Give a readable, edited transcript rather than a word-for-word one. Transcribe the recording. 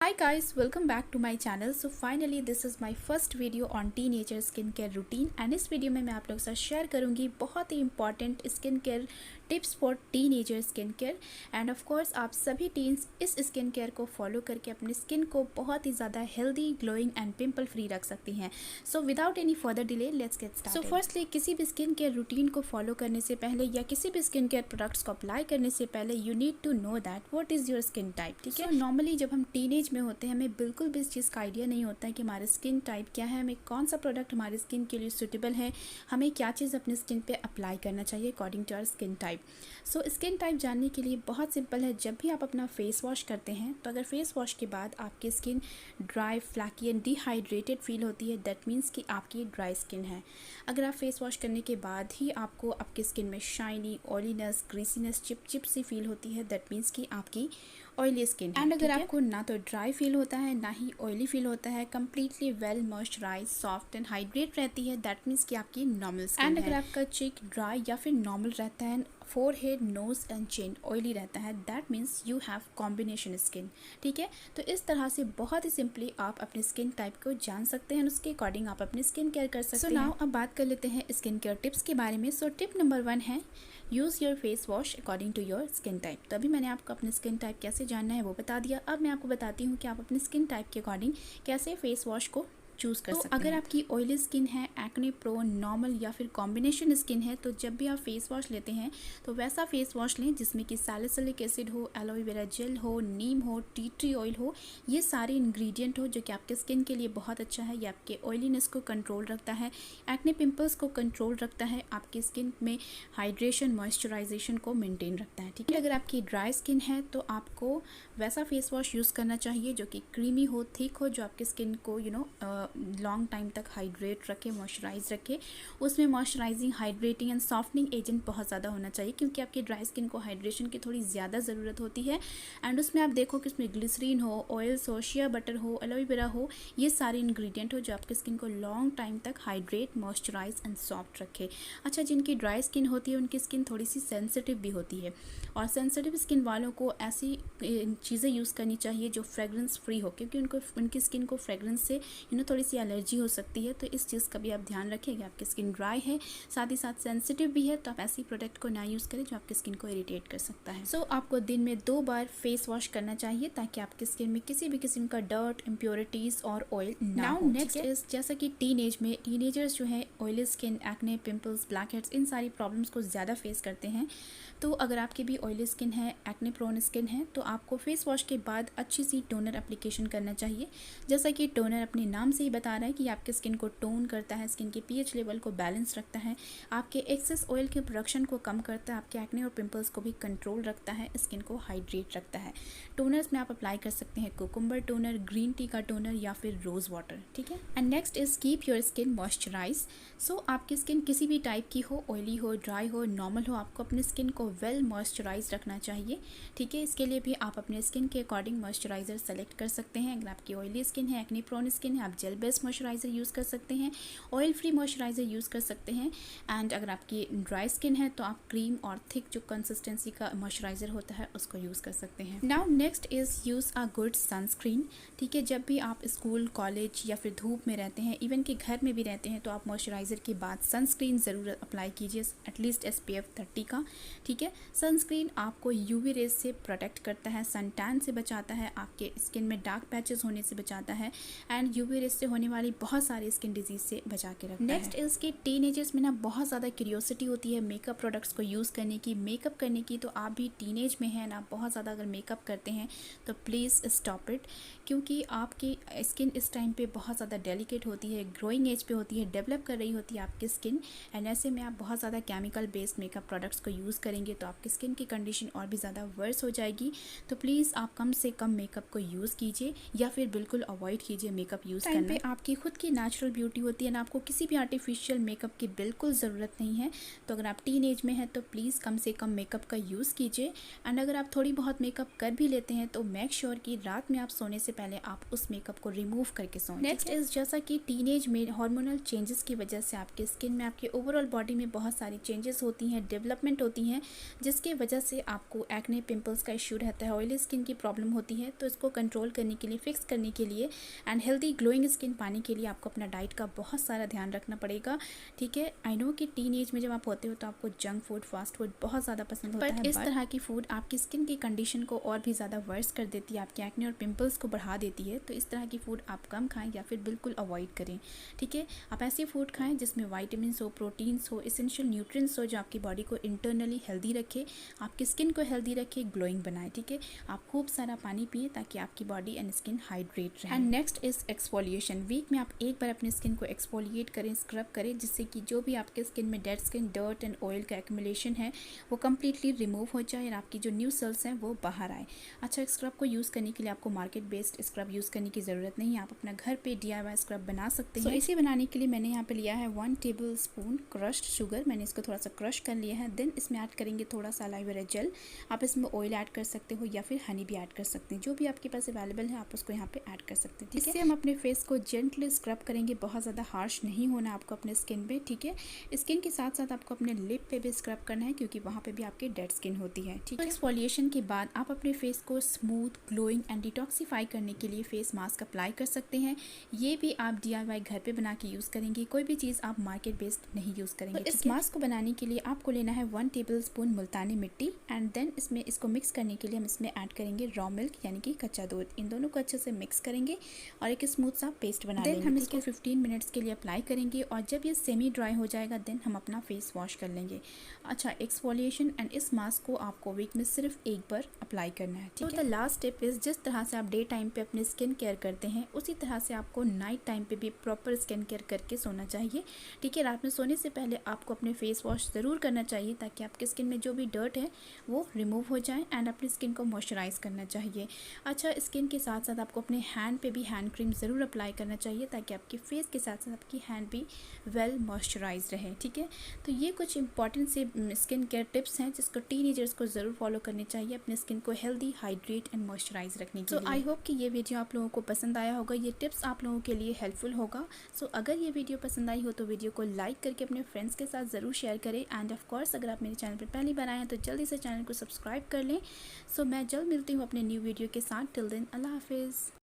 Hi guys, welcome back to my channel. So finally this is my first video on teenager skin care routine and इस video में मैं आप लोगों के साथ शेयर करूंगी बहुत ही important skin care tips for teenager skin care and of course आप सभी टीन्स इस स्किन केयर को फॉलो करके अपनी स्किन को बहुत ही ज़्यादा healthy, glowing and pimple free रख सकती हैं. So without any further delay let's get started. So firstly किसी भी स्किन केयर रूटीन को फॉलो करने से पहले या किसी भी स्किन केयर प्रोडक्ट्स को अप्लाई करने से पहले you need to know that what is your skin type. ठीक है, नॉर्मली जब हम टीनेज में होते हैं हमें बिल्कुल भी इस चीज़ का आइडिया नहीं होता है कि हमारे स्किन टाइप क्या है, हमें कौन सा प्रोडक्ट हमारी स्किन के लिए सूटेबल है, हमें क्या चीज़ अपनी स्किन पे अप्लाई करना चाहिए according to our skin type. So skin type जानने के लिए बहुत सिंपल है. जब भी आप अपना फेस वॉश करते हैं तो अगर फेस वॉश के बाद आपकी skin dry, flaky and dehydrated feel होती है दैट मीन्स कि आपकी ड्राई स्किन है. अगर आप फेस वॉश करने के बाद ही आपको आपकी स्किन में शाइनी, ऑयलीनेस, ग्रीसीनेस, चिप सी फील होती है दैट मीन्स कि आपकी ऑयली स्किन है. एंड अगर आपको ना तो ड्राई फील होता है ना ही ऑयली फील होता है, completely well moisturise, soft and hydrate रहती है दैट मीन्स कि आपकी नॉर्मल स्किन है. एंड अगर आपका चीक ड्राई या फिर नॉर्मल रहता है, forehead, nose and chin oily रहता है that means you have combination skin. ठीक है, तो इस तरह से बहुत ही सिंपली आप अपने स्किन टाइप को जान सकते हैं, उसके अकॉर्डिंग आप अपनी स्किन केयर कर सकते हैं. नाउ अब बात कर लेते हैं स्किन केयर टिप्स के बारे में. सो टिप नंबर 1 है use your face wash according to your skin type. तो अभी मैंने आपको अपने स्किन टाइप कैसे जानना है वो बता दिया. अब मैं आपको बताती हूँ कि आप अपने स्किन टाइप के अकॉर्डिंग कैसे फेस वॉश को चूज़ कर सकते हैं. अगर आपकी ऑयली स्किन है, एक्ने प्रोन, नॉर्मल या फिर कॉम्बिनेशन स्किन है तो जब भी आप फेस वॉश लेते हैं तो वैसा फेस वॉश लें जिसमें कि सैलिसिलिक एसिड हो, एलोवेरा जेल हो, नीम हो, टी ट्री ऑयल हो, ये सारे इंग्रेडिएंट हो जो कि आपके स्किन के लिए बहुत अच्छा है. ये आपके ऑयलीनेस को कंट्रोल रखता है, एक्ने पिंपल्स को कंट्रोल रखता है, आपकी स्किन में हाइड्रेशन, मॉइस्चराइजेशन को मेनटेन रखता है. ठीक है, अगर आपकी ड्राई स्किन है तो आपको वैसा फेस वॉश यूज़ करना चाहिए जो कि क्रीमी हो, थिक हो, जो आपकी स्किन को लॉन्ग टाइम तक हाइड्रेट रखे, मॉइस्चराइज रखे. उसमें moisturising, hydrating and softening agent बहुत ज़्यादा होना चाहिए क्योंकि आपकी ड्राई स्किन को हाइड्रेशन की थोड़ी ज़्यादा ज़रूरत होती है. एंड उसमें आप देखो कि उसमें ग्लिसरीन हो, ऑयल्स हो, शिया बटर हो, एलोवेरा हो, ये सारे इंग्रेडिएंट हो जो आपकी स्किन को लॉन्ग टाइम तक हाइड्रेट, मॉइस्चराइज एंड सॉफ्ट रखे. अच्छा, जिनकी ड्राई स्किन होती है उनकी स्किन थोड़ी सी सेंसिटिव भी होती है और सेंसिटिव स्किन वालों को ऐसी चीज़ें यूज़ करनी चाहिए जो फ्रेगरेंस फ्री हो क्योंकि उनकी स्किन को फ्रेगरेंस से थोड़ी सी एलर्जी हो सकती है. तो इस चीज़ का भी आप ध्यान रखें. आपकी स्किन ड्राई है, साथ ही साथ सेंसिटिव भी है, तो आप ऐसी प्रोडक्ट को ना यूज़ करें जो आपकी स्किन को इरिटेट कर सकता है. सो आपको दिन में 2 बार फेस वॉश करना चाहिए ताकि आपकी स्किन में किसी भी किस्म का डर्ट, इम्प्योरिटीज़ और ऑयल ना हो. नेक्स्ट इज जैसा कि टीनेजर्स जो है oily skin, acne, pimples, blackheads, इन सारी प्रॉब्लम्स को ज़्यादा फेस करते हैं. तो अगर आपकी भी ऑयली स्किन है, एक्ने प्रोन स्किन है तो आपको फेस वॉश के बाद अच्छी सी टोनर एप्लीकेशन करना चाहिए. जैसा कि टोनर अपने नाम से ही बता रहा है कि आपके स्किन को टोन करता है, स्किन के पीएच लेवल को बैलेंस रखता है, आपके एक्सेस ऑयल के प्रोडक्शन को कम करता है, आपके एक्ने और पिंपल्स को भी कंट्रोल रखता है, स्किन को हाइड्रेट रखता है. टोनर्स में आप अप्लाई कर सकते हैं कुकुम्बर टोनर, ग्रीन टी का टोनर या फिर रोज़ वाटर. ठीक है, and next is keep your skin moisturise. So आपकी स्किन किसी भी टाइप की हो, ऑयली हो, ड्राई हो, नॉर्मल हो, आपको अपनी स्किन को वेल मॉइस्चराइज रखना चाहिए. ठीक है, इसके लिए भी आप अपने स्किन के अकॉर्डिंग मॉइस्चराइजर सेलेक्ट कर सकते हैं. अगर आपकी ऑयली स्किन है, एक्ने प्रोन स्किन है, आप जेल बेस्ड मॉइस्चराइजर यूज़ कर सकते हैं, ऑयल फ्री मॉइस्चराइजर यूज़ कर सकते हैं. एंड अगर आपकी ड्राई स्किन है तो आप क्रीम और थिक जो कंसिस्टेंसी का मॉइस्चराइजर होता है उसको यूज़ कर सकते हैं. Now next is use a good sunscreen. ठीक है, जब भी आप स्कूल, कॉलेज या फिर धूप में रहते हैं, इवन कि घर में भी रहते हैं, तो आप मॉइस्चराइजर के बाद सनस्क्रीन ज़रूर अप्लाई कीजिए, एटलीस्ट SPF 30 का. ठीक है, सनस्क्रीन आपको UV रेज से प्रोटेक्ट करता है, सन टैन से बचाता है, आपके स्किन में डार्क पैचेस होने से बचाता है एंड UV रेज से होने वाली बहुत सारी स्किन डिजीज से बचा के रखता है. नेक्स्ट इज कि टीनेजर्स में ना बहुत ज़्यादा क्यूरियोसिटी होती है मेकअप प्रोडक्ट्स को यूज़ करने की, मेकअप करने की. तो आप भी टीनेज में हैं ना, बहुत ज़्यादा अगर मेकअप करते हैं तो प्लीज़ स्टॉप इट क्योंकि आपकी स्किन इस टाइम पे बहुत ज़्यादा डेलिकेट होती है, ग्रोइंग एज पे होती है, डेवलप कर रही होती है आपकी स्किन. एंड ऐसे में आप बहुत ज़्यादा केमिकल बेस्ड मेकअप प्रोडक्ट्स को यूज़ करेंगे तो आपकी स्किन की कंडीशन और भी ज़्यादा वर्स हो जाएगी. तो प्लीज़ आप कम से कम मेकअप को यूज़ कीजिए या फिर बिल्कुल अवॉइड कीजिए मेकअप यूज़ करना. पे आपकी खुद की नेचुरल ब्यूटी होती है ना, आपको किसी भी आर्टिफिशियल मेकअप की बिल्कुल ज़रूरत नहीं है। तो अगर आप टीन एज में हैं तो प्लीज़ कम से कम मेकअप का यूज़ कीजिए। एंड अगर आप थोड़ी बहुत मेकअप कर भी लेते हैं तो मेक श्योर कि रात में आप सोने से पहले आप उस मेकअप को रिमूव करके सोएं। नेक्स्ट इज़ जैसा कि टीन एज में हार्मोनल चेंजेस की वजह से आपके स्किन में, आपके ओवरऑल बॉडी में बहुत सारी चेंजेस होती हैं, डेवलपमेंट होती हैं, जिसकी वजह से आपको एक्ने, पिंपल्स का इशू रहता है, ऑयली स्किन की प्रॉब्लम होती है। तो इसको कंट्रोल करने के लिए, फिक्स करने के लिए एंड हेल्दी ग्लोइंग स्किन पाने के लिए आपको अपना डाइट का बहुत सारा ध्यान रखना पड़ेगा। ठीक है, आई नो कि टीन एज में जब आप होते हो तो आपको जंक फूड, फास्ट फूड बहुत ज़्यादा पसंद होता है, बट इस तरह की फूड आपकी स्किन की कंडीशन को और भी ज़्यादा वर्स कर देती है, आपके एक्ने और पिंपल्स को बढ़ा देती है। तो इस तरह की फूड आप कम खाएं या फिर बिल्कुल अवॉइड करें। ठीक है, आप ऐसी फूड खाएं जिसमें वाइटामिन्स हो, प्रोटीन्स हो, एसेंशियल न्यूट्रिएंट्स हो, जो आपकी बॉडी को इंटरनली हेल्दी रखे, आपकी स्किन को हेल्दी रखे, ग्लोइंग बनाए। ठीक है, आप खूब सारा पानी पिए ताकि आपकी बॉडी एंड स्किन हाइड्रेट रहे। And next is exfoliation. Week में आप एक बार अपने स्किन को एक्सफोलिएट करें, स्क्रब करें, जिससे कि जो भी आपके स्किन में dead skin, dirt and oil का एक्यूमुलेशन है वो कम्प्लीटली रिमूव हो जाए और आपकी जो न्यू सेल्स हैं वो बाहर आए। अच्छा, स्क्रब को यूज़ करने के लिए आपको मार्केट बेस्ड स्क्रब यूज़ करने की ज़रूरत नहीं है, आप अपना घर पे DIY स्क्रब बना सकते हैं। इसे बनाने के लिए मैंने यहाँ पे लिया है 1 टेबल स्पून क्रश्ड शुगर। मैंने इसको थोड़ा सा क्रश कर लिया है। देन इसमें ऐड करेंगे थोड़ा सा एलोवेरा जेल। आप इसमें ऑयल ऐड कर सकते हो या फिर हनी भी ऐड कर सकते हैं, जो भी आपके पास अवेलेबल है आप उसको यहाँ पे ऐड कर सकते हैं। इससे हम अपने फेस को जेंटली स्क्रब करेंगे, बहुत ज़्यादा हार्श नहीं होना आपको अपने स्किन पे। ठीक है, स्किन के साथ साथ आपको अपने लिप पे भी स्क्रब करना है, क्योंकि वहाँ पे भी आपकी डेड स्किन होती है। ठीक है, एक्सफोलिएशन के बाद आप अपने फेस को स्मूथ, ग्लोइंग एंड डिटॉक्सीफाई करने के लिए फेस मास्क अप्लाई कर सकते हैं। ये भी आप DIY घर पे बना के यूज़ करेंगे, कोई भी चीज़ आप मार्केट बेस्ड नहीं यूज़ करेंगे। तो इस मास्क को बनाने के लिए आपको लेना है 1 टेबल स्पून मुल्तानी मिट्टी एंड देन इसमें इसको मिक्स करने के लिए हम इसमें ऐड करेंगे रॉ मिल्क यानी कि कच्चा दूध। इन दोनों को अच्छे से मिक्स करेंगे और एक स्मूथ सा पेस्ट बना लेंगे। हम इसको 15 मिनट्स के लिए अप्लाई करेंगे और जब ये सेमी ड्राई हो जाएगा देन हम अपना फेस वॉश कर लेंगे। अच्छा, एक्सफोलिएशन एंड इस मास्क को आपको वीक में सिर्फ एक बार अप्लाई करना है। ठीक है, द लास्ट स्टेप इज, जिस तरह से आप डे टाइम पे अपने स्किन केयर करते हैं उसी तरह से आपको नाइट टाइम पे भी प्रॉपर स्किन केयर करके सोना चाहिए। ठीक है, रात में सोने से पहले आपको अपने फेस वॉश ज़रूर करना चाहिए ताकि आपके स्किन में जो भी डर्ट है वो रिमूव हो जाए एंड अपनी स्किन को मॉइस्चराइज करना चाहिए। अच्छा, स्किन के साथ साथ आपको अपने हैंड पे भी हैंड क्रीम ज़रूर अप्लाई करना चाहिए ताकि आपके फेस के साथ साथ आपकी हैंड भी वेल मॉइस्चराइज रहे। ठीक है, तो ये कुछ इंपॉर्टेंट से स्किन केयर टिप्स हैं जिसको टीनेजर्स को ज़रूर फॉलो करनी चाहिए अपने स्किन को हेल्दी, हाइड्रेट एंड मॉइस्चराइज रखने के लिए। आई होप कि ये वीडियो आप लोगों को पसंद आया होगा, ये टिप्स आप लोगों के लिए हेल्पफुल होगा। सो अगर ये वीडियो पसंद आई हो तो वीडियो को लाइक करके अपने फ्रेंड्स के साथ ज़रूर शेयर करें एंड ऑफ कोर्स अगर आप मेरे चैनल पर पहली बार आए हैं तो जल्दी से चैनल को सब्सक्राइब कर लें। सो मैं जल्द मिलती हूँ अपने न्यू वीडियो के साथ। टिल देन, अल्लाह हाफिज़।